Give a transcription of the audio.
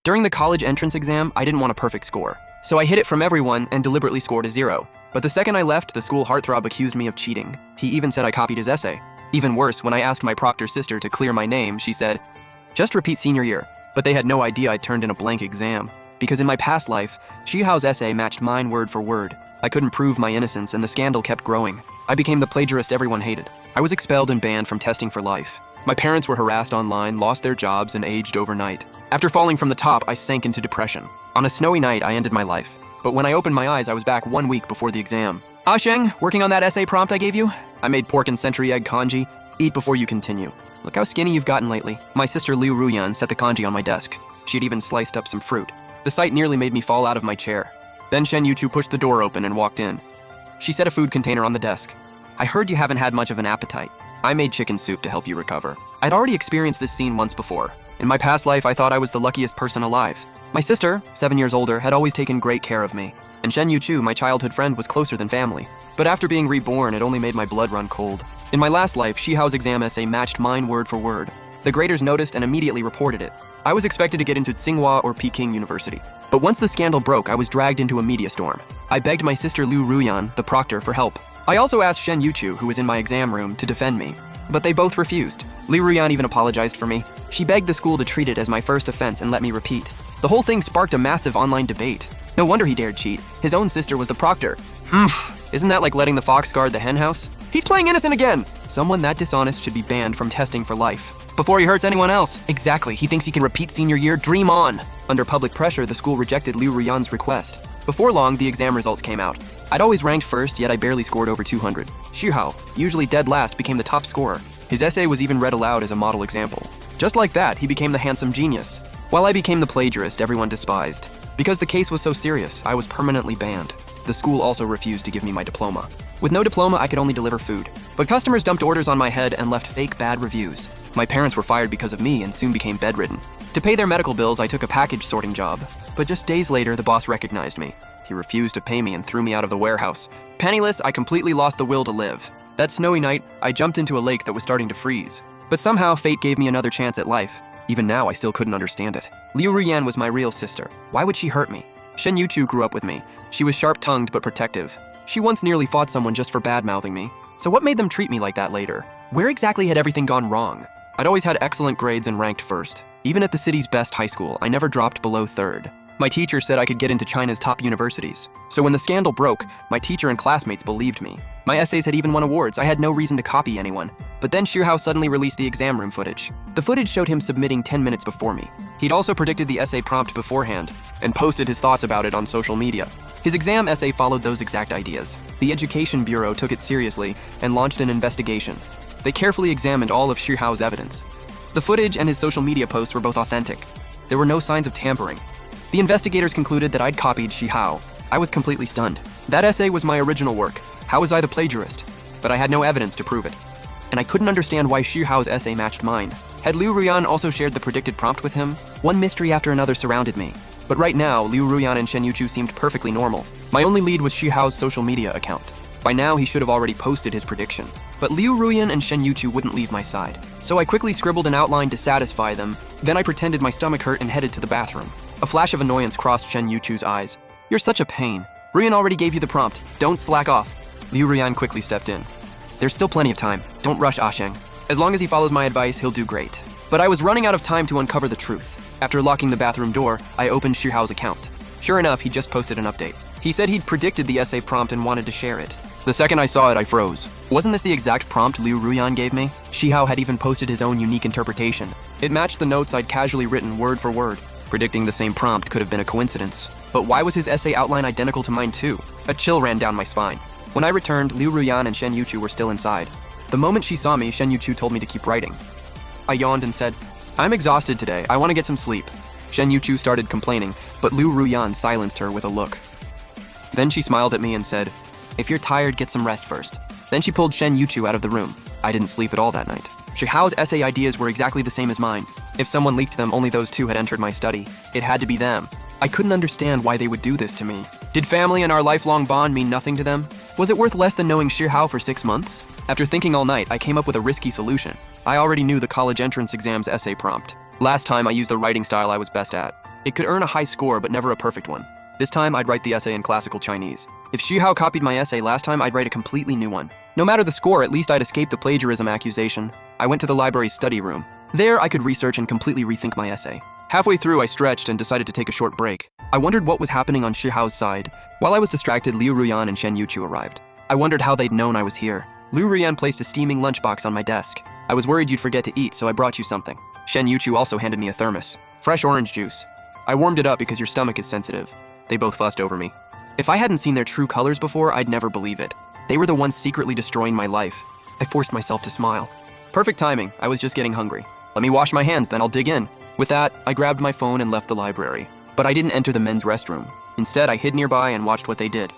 During the college entrance exam, I didn't want a perfect score, so I hid it from everyone and deliberately scored a 0. But the second I left, the school heartthrob accused me of cheating. He even said I copied his essay. Even worse, when I asked my proctor's sister to clear my name, she said, "Just repeat senior year." But they had no idea I'd turned in a blank exam. Because in my past life, Shihao's essay matched mine word for word. I couldn't prove my innocence and the scandal kept growing. I became the plagiarist everyone hated. I was expelled and banned from testing for life. My parents were harassed online, lost their jobs, and aged overnight. After falling from the top, I sank into depression. On a snowy night, I ended my life. But when I opened my eyes, I was back 1 week before the exam. Sheng, working on that essay prompt I gave you? I made pork and century egg congee. Eat before you continue. Look how skinny you've gotten lately. My sister Liu Ruyan set the congee on my desk. She had even sliced up some fruit. The sight nearly made me fall out of my chair. Then Shen Yuchu pushed the door open and walked in. She set a food container on the desk. I heard you haven't had much of an appetite. I made chicken soup to help you recover. I'd already experienced this scene once before. In my past life, I thought I was the luckiest person alive. My sister, 7 years older, had always taken great care of me. And Shen Yuchu, my childhood friend, was closer than family. But after being reborn, it only made my blood run cold. In my last life, Shihao's exam essay matched mine word for word. The graders noticed and immediately reported it. I was expected to get into Tsinghua or Peking University. But once the scandal broke, I was dragged into a media storm. I begged my sister Liu Ruyan, the proctor, for help. I also asked Shen Yuchu, who was in my exam room, to defend me. But they both refused. Liu Ruyan even apologized for me. She begged the school to treat it as my first offense and let me repeat. The whole thing sparked a massive online debate. No wonder he dared cheat. His own sister was the proctor. Isn't that like letting the fox guard the henhouse? He's playing innocent again! Someone that dishonest should be banned from testing for life. Before he hurts anyone else. Exactly, he thinks he can repeat senior year, dream on! Under public pressure, the school rejected Liu Ruyan's request. Before long, the exam results came out. I'd always ranked first, yet I barely scored over 200. Shihao, usually dead last, became the top scorer. His essay was even read aloud as a model example. Just like that, he became the handsome genius. While I became the plagiarist everyone despised. Because the case was so serious, I was permanently banned. The school also refused to give me my diploma. With no diploma, I could only deliver food. But customers dumped orders on my head and left fake bad reviews. My parents were fired because of me and soon became bedridden. To pay their medical bills, I took a package sorting job. But just days later, the boss recognized me. He refused to pay me and threw me out of the warehouse. Penniless, I completely lost the will to live. That snowy night, I jumped into a lake that was starting to freeze. But somehow, fate gave me another chance at life. Even now, I still couldn't understand it. Liu Ruyan was my real sister. Why would she hurt me? Shen Yuchu grew up with me. She was sharp-tongued but protective. She once nearly fought someone just for bad-mouthing me. So what made them treat me like that later? Where exactly had everything gone wrong? I'd always had excellent grades and ranked first. Even at the city's best high school, I never dropped below 3rd. My teacher said I could get into China's top universities. So when the scandal broke, my teacher and classmates believed me. My essays had even won awards. I had no reason to copy anyone. But then Shihao suddenly released the exam room footage. The footage showed him submitting 10 minutes before me. He'd also predicted the essay prompt beforehand and posted his thoughts about it on social media. His exam essay followed those exact ideas. The Education Bureau took it seriously and launched an investigation. They carefully examined all of Shihao's evidence. The footage and his social media posts were both authentic. There were no signs of tampering. The investigators concluded that I'd copied Shihao. I was completely stunned. That essay was my original work. How was I the plagiarist? But I had no evidence to prove it. And I couldn't understand why Shihao's essay matched mine. Had Liu Ruyan also shared the predicted prompt with him? One mystery after another surrounded me. But right now, Liu Ruyan and Shen Yuchu seemed perfectly normal. My only lead was Shihao's social media account. By now, he should have already posted his prediction. But Liu Ruyan and Shen Yuchu wouldn't leave my side. So I quickly scribbled an outline to satisfy them. Then I pretended my stomach hurt and headed to the bathroom. A flash of annoyance crossed Shen Yuchu's eyes. "You're such a pain. Ruyan already gave you the prompt. Don't slack off." Liu Ruyan quickly stepped in. "There's still plenty of time. Don't rush Sheng. As long as he follows my advice, he'll do great." But I was running out of time to uncover the truth. After locking the bathroom door, I opened Shihao's account. Sure enough, he just posted an update. He said he'd predicted the essay prompt and wanted to share it. The second I saw it, I froze. Wasn't this the exact prompt Liu Ruyan gave me? Shihao had even posted his own unique interpretation. It matched the notes I'd casually written word for word. Predicting the same prompt could have been a coincidence. But why was his essay outline identical to mine too? A chill ran down my spine. When I returned, Liu Ruyan and Shen Yuchu were still inside. The moment she saw me, Shen Yuchu told me to keep writing. I yawned and said, "I'm exhausted today. I want to get some sleep." Shen Yuchu started complaining, but Liu Ruyan silenced her with a look. Then she smiled at me and said, "If you're tired, get some rest first." Then she pulled Shen Yuchu out of the room. I didn't sleep at all that night. Shihao's essay ideas were exactly the same as mine. If someone leaked them, only those two had entered my study. It had to be them. I couldn't understand why they would do this to me. Did family and our lifelong bond mean nothing to them? Was it worth less than knowing Shihao for 6 months? After thinking all night, I came up with a risky solution. I already knew the college entrance exam's essay prompt. Last time I used the writing style I was best at. It could earn a high score, but never a perfect one. This time, I'd write the essay in classical Chinese. If Xu copied my essay last time, I'd write a completely new one. No matter the score, at least I'd escape the plagiarism accusation. I went to the library's study room. There, I could research and completely rethink my essay. Halfway through, I stretched and decided to take a short break. I wondered what was happening on Shihao's side. While I was distracted, Liu Ruyan and Shen Yuchu arrived. I wondered how they'd known I was here. Liu Ruyan placed a steaming lunchbox on my desk. I was worried you'd forget to eat, so I brought you something. Shen Yuchu also handed me a thermos. Fresh orange juice. I warmed it up because your stomach is sensitive. They both fussed over me. If I hadn't seen their true colors before, I'd never believe it. They were the ones secretly destroying my life. I forced myself to smile. Perfect timing. I was just getting hungry. Let me wash my hands, then I'll dig in. With that, I grabbed my phone and left the library. But I didn't enter the men's restroom. Instead, I hid nearby and watched what they did.